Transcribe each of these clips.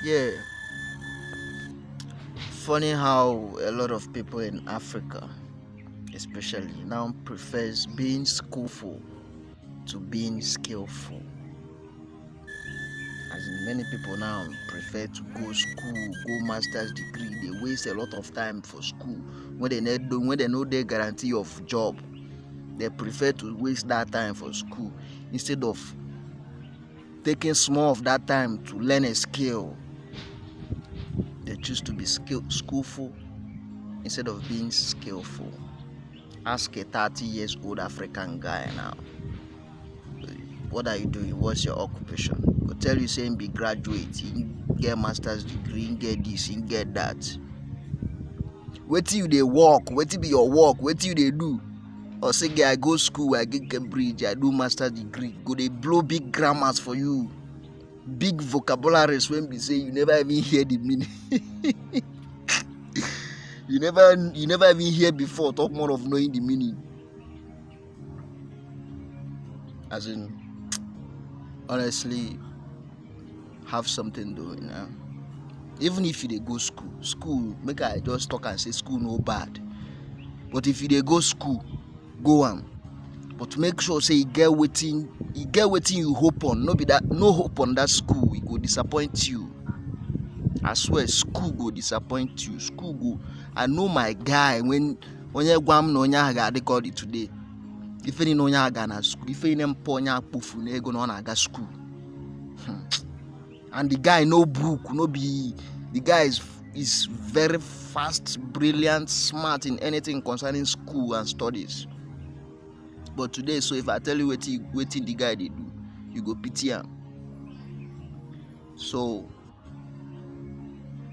Yeah, funny how a lot of people in Africa, especially now, prefers being skillful to being skillful. As in, many people now prefer to go school, go master's degree. They waste a lot of time for school when they know they guarantee of job. They prefer to waste that time for school instead of taking small of that time to learn a skill. They choose to be skillful instead of being skillful. Ask a 30 years old African guy now, what are you doing? What's your occupation? He'll tell you saying be graduate, he get master's degree, he get this, he get that. Wait till you they work, wait till be your work, wait till you they do. Or say I go school, I get Cambridge, I do master's degree, go they blow big grammars for you. Big vocabularies when we say you never even hear the meaning. you never even hear before, talk more of knowing the meaning. As in, honestly, have something doing. Even if you dey go school make I just talk and say school no bad, but if you dey go school, go am, but make sure say you get wetin you hope on. No hope on that school, e go disappoint you. I swear school go disappoint you. School go, I know my guy when onye gwam na onye ahụ ga-adị ka ọ dị today, ife ni na onye ahụ ga na school, ife ni mpa onye akpofu na ego na ọ na-aga school. And the guy no book, no be, the guy is very fast, brilliant, smart in anything concerning school and studies. But today, so if I tell you wetin the guy dey do, you go pity am. So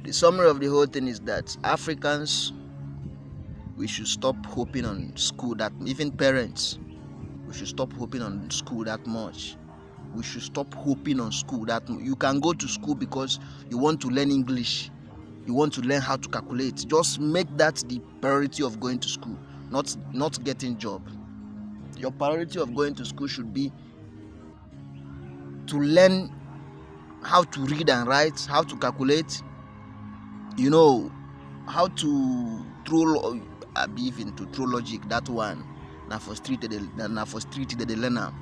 the summary of the whole thing is that Africans, we should stop hoping on school. That even parents, we should stop hoping on school that much. We should stop hoping on school that you can go to school because you want to learn English, you want to learn how to calculate. Just make that the priority of going to school, not getting job. Your priority of going to school should be to learn how to read and write, how to calculate, how to throw, even to throw logic. That one na for street they learn am.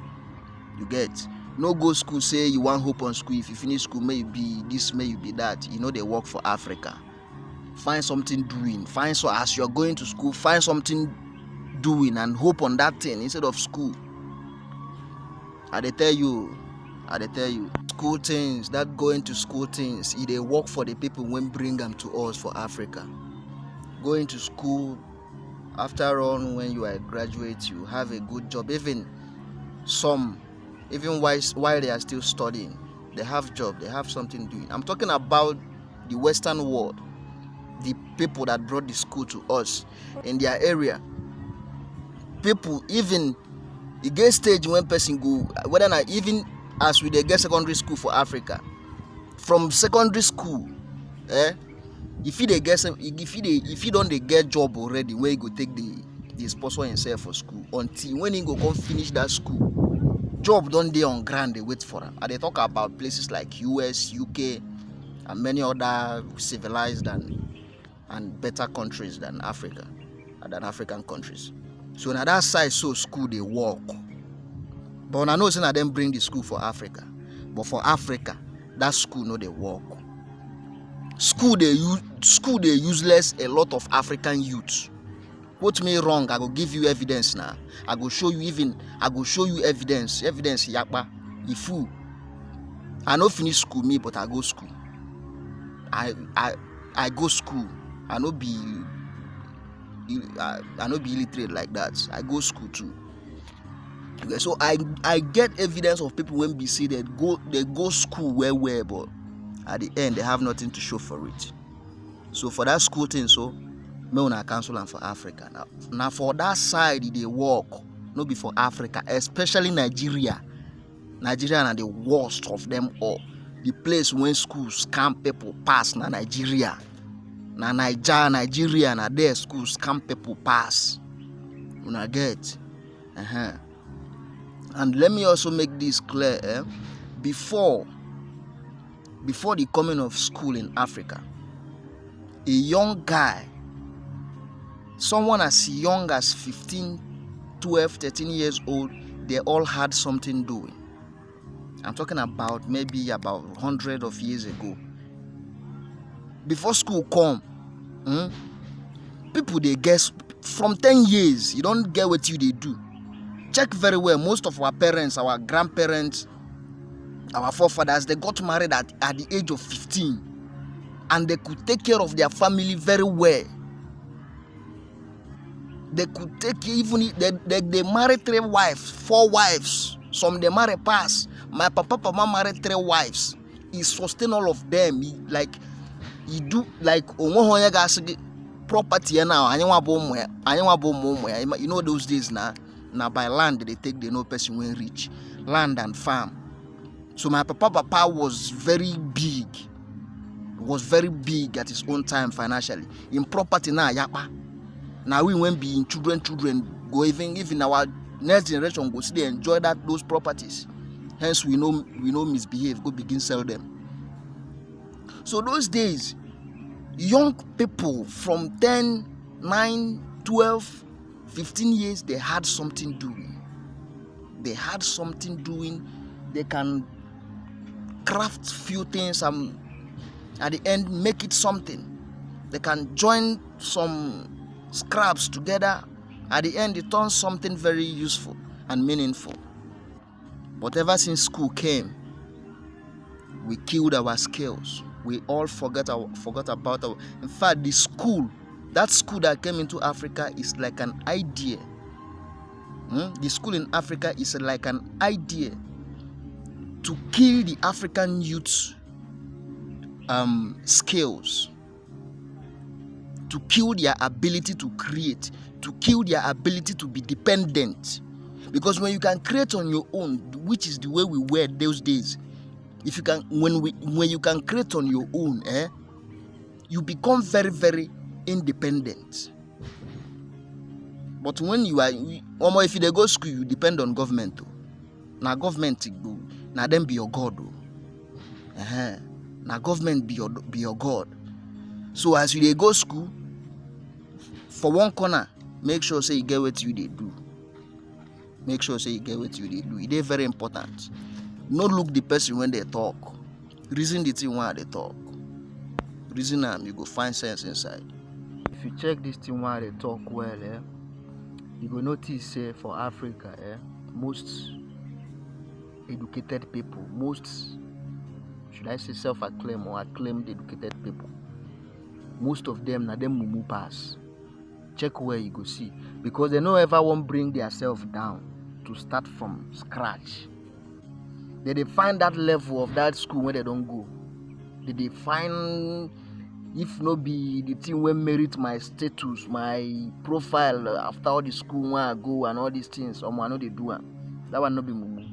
You get? No go school say you want hope on school. If you finish school, may you be this, may you be that. They work for Africa. Find something doing. As you're going to school, find something doing and hope on that thing instead of school. I tell you, school things, that going to school things, they work for the people when bring them to us for Africa. Going to school, after all, when you are a graduate, you have a good job. Even while they are still studying, they have job, they have something doing. I'm talking about the Western world, the people that brought the school to us in their area. People, even e get stage when person go, whether not even as we dey get secondary school for Africa, from secondary school, if you don't get job already, where you go take the sponsor himself for school until when he go come finish that school. Job don't dey on ground, they wait for him. And they talk about places like US, UK, and many other civilized and better countries than Africa, than African countries. So now that side, so school they work. But I know say na them bring the school for Africa. But for Africa, that school no they work. School they useless a lot of African youths. Quote me wrong, I go give you evidence now. I go show you evidence yakpa. Ifu. I no finish school me, but I go school. I go school. I no be illiterate like that. I go school too. Okay, so I get evidence of people when be see they go school where, but at the end they have nothing to show for it. So for that school thing, so me una cancel am for Africa now. Now for that side they work, no be for Africa, especially Nigeria. Nigeria are the worst of them all. The place when schools scam people pass na Nigeria. Na Nigeria na there schools scam people pass. Una get? And let me also make this clear. Before before the coming of school in Africa, a young guy, someone as young as 15, 12, 13 years old, they all had something doing. I'm talking about maybe about 100 of years ago. Before school come, people they guess from 10 years, you don't get what you they do. Check very well, most of our parents, our grandparents, our forefathers, they got married at the age of 15, and they could take care of their family very well. They could take, even they married 3 wives, 4 wives. Some they marry pass. My papa married 3 wives. He sustain all of them. He do like property now. You know those days now by land they take, they know person when rich, land and farm. So my papa was very big. Was very big at his own time financially. In property now, yapa. Now we won't be in children go, even our next generation go see they enjoy those properties. Hence we know misbehave, go begin sell them. So those days, young people from 10, 9, 12, 15 years, they had something doing. They had something doing. They can craft few things and at the end make it something. They can join some scraps together. At the end it turns something very useful and meaningful. But ever since school came, we killed our skills. We all forgot about our. In fact, that school that came into Africa is like an idea. The school in Africa is like an idea to kill the African youth's skills, to kill their ability to create, to kill their ability to be dependent. Because when you can create on your own, which is the way we were those days, if you can, when you can create on your own, you become very, very independent. But when you are, if you go school, you depend on government. Now government go, now them be your God. Now government be your God. So as you go school, for one corner, make sure say you get what you they do. Make sure say you get what you they do. It is very important. No look the person when they talk. Reason the thing while they talk. Reason them, you go find sense inside. If you check this thing while they talk well, you go notice for Africa, most educated people, most, should I say self-acclaimed or acclaimed educated people, most of them na them mumu pass. Check where you go see, because they no ever won't bring themselves down to start from scratch. They find that level of that school where they don't go. They find, if no be the thing where merit my status, my profile after all the school where I go and all these things, I know they do that one no be mumu.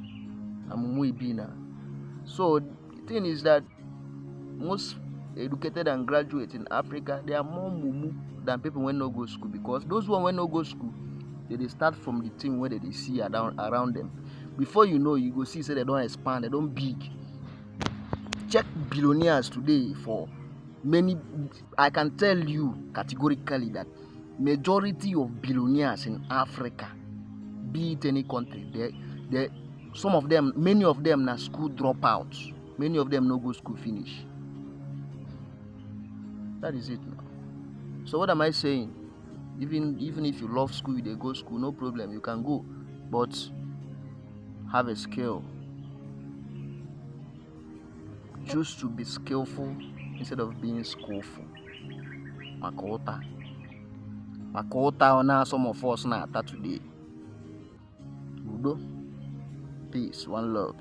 And mumu be na. So the thing is that most educated and graduates in Africa, they are more mumu than people when no go school, because those who when no go school, they start from the thing where they see around them. Before you know, you go see say they don't expand, they don't big. Check billionaires today for many. I can tell you categorically that majority of billionaires in Africa, be it any country, some of them, many of them are school dropouts. Many of them no go school finish. That is it now. So what am I saying? Even if you love school, they go school, no problem, you can go, but have a skill. Choose to be skillful instead of being skillful. Makota now some of us now today. Peace, one love.